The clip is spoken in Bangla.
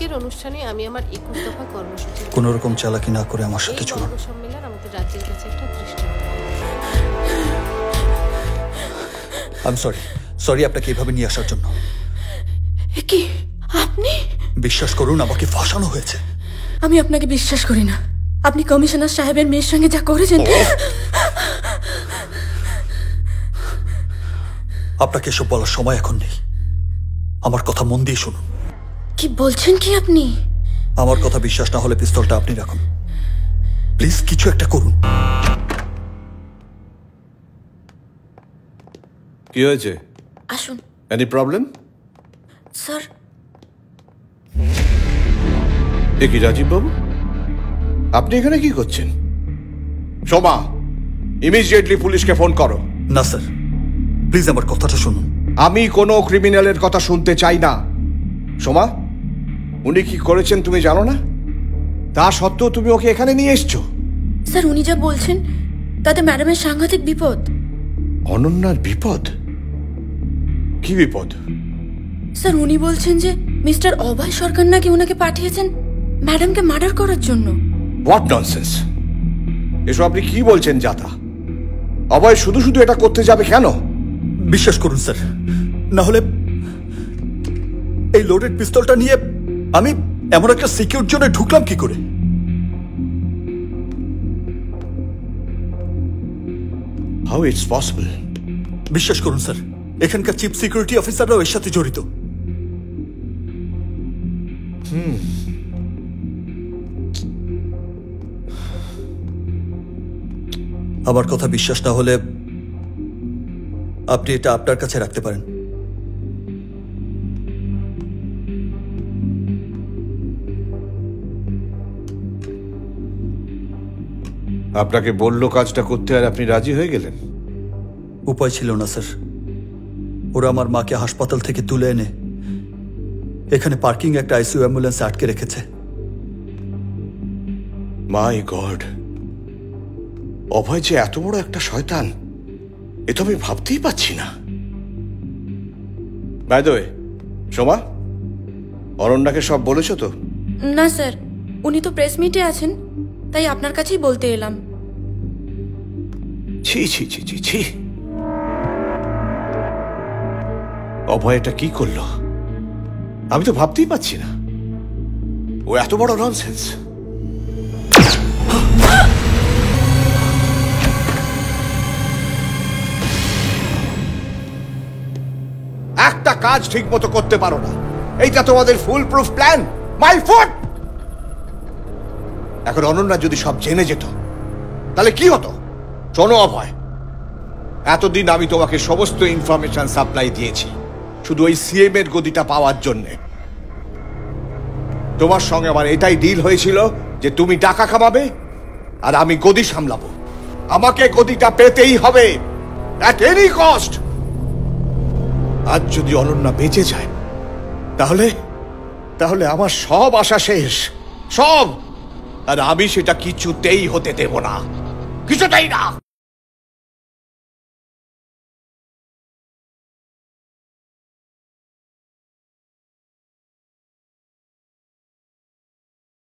এর অনুষ্ঠানে আমি আমার 21 দফা কর্মসূচি কোনো রকম চালাকি না করে আমার সাথে চলুন। সম্মেলন আমাদের রাজ্যের কাছে একটা দৃষ্টান্ত। আমি সরি আপনাকে এভাবে নিয়ে আসার জন্য। কি আপনি? বিশ্বাস করুন, আমাকে ফাঁসানো হয়েছে। আমি আপনাকে বিশ্বাস করি না। আপনি কমিশনার সাহেবের মেয়ের সঙ্গে যা করেছেন। আপনাকে এসব বলার সময় এখন নেই। আমার কথা মন দিয়ে শুনুন। কি বলছেন কি আপনি? আমার কথা বিশ্বাস না হলে পিস্তলটা আপনি রাখুন প্লিজ। কিছু একটা করুন। কি হয়েছে? আসুন। Any problem? স্যার। এ কি রাজীব বাবু, আপনি এখানে কি করছেন? সোমা, ইমিডিয়েটলি পুলিশকে ফোন করো। না স্যার, প্লিজ আমার কথাটা শুনুন। আমি কোনো ক্রিমিনালের কথা শুনতে চাই না। সোমা, উনি কি করেছেন তুমি জানো না? তা সত্ত্বেও তুমি ওকে এখানে নিয়ে এসছো। স্যার, উনি যা বলছেন তাতে ম্যাডামের সাংঘাতিক বিপদ। অনন্যার বিপদ? কি বিপদ? স্যার, উনি বলছেন যে মিস্টার অভয় সরকার নাকি ওনাকে পাঠিয়েছেন ম্যাডামকে মার্ডার করার জন্য। What nonsense! এসব আপনি কি বলছেন জাতা? অভয় শুধু শুধু এটা করতে যাবে কেন? বিশ্বাস করুন স্যার, না হলে এই লোডেড পিস্তলটা নিয়ে আমি এমন একটা সিকিউর জোনে ঢুকলাম কি করে? How it's possible? বিশ্বাস করুন স্যার, এখানকার চিফ সিকিউরিটি অফিসাররাও এর সাথে জড়িত। আমার কথা বিশ্বাস না হলে আপনি এটা আপনার কাছে রাখতে পারেন। আপনাকে বললো কাজটা করতে আর আপনি রাজি হয়ে গেলেন? উপায় ছিল না স্যার। ওরা আমার মাকে হাসপাতাল থেকে তুলে এনে এখানে পার্কিং একটা আইসিইউ অ্যাম্বুলেন্স আটকে রেখেছে। মাই গড, অভয় যে এত বড় একটা শয়তান এ তো আমি ভাবতেই পাচ্ছি না। বাই দ্য ওয়ে, সোমা, অরণ্যাকে সব বলেছো তো? না স্যার, উনি তো প্রেস মিটে আছেন, তাই আপনার কাছেই বলতে এলাম। ছি ছি ছি ছি ছি, অভয় এটা কি করলো আমি তো ভাবতেই পাচ্ছি না। ও এত বড় ননসেন্স। একটা কাজ ঠিক মতো করতে পারো না, এইটা তোমাদের full proof plan. My foot! এখন অনন্যা যদি সব জেনে যেত তাহলে কি হতো? শোনো অভয়, এতদিন আমি তোমাকে সমস্ত ইনফরমেশন সাপ্লাই দিয়েছি শুধু ওই সিএম এর গদিটা পাওয়ার জন্যে। তোমার সঙ্গে আমার এটাই ডিল হয়েছিল যে তুমি টাকা কামাবে আর আমি গদি সামলাবো। আমাকে গদিটা পেতেই হবে অ্যাট এনি কস্ট। আজ যদি অনন্যা বেঁচে যায় তাহলে তাহলে আমার সব আশা শেষ, সব। আর আমি সেটা কিছুতেই হতে দেব না, কিছুতেই না।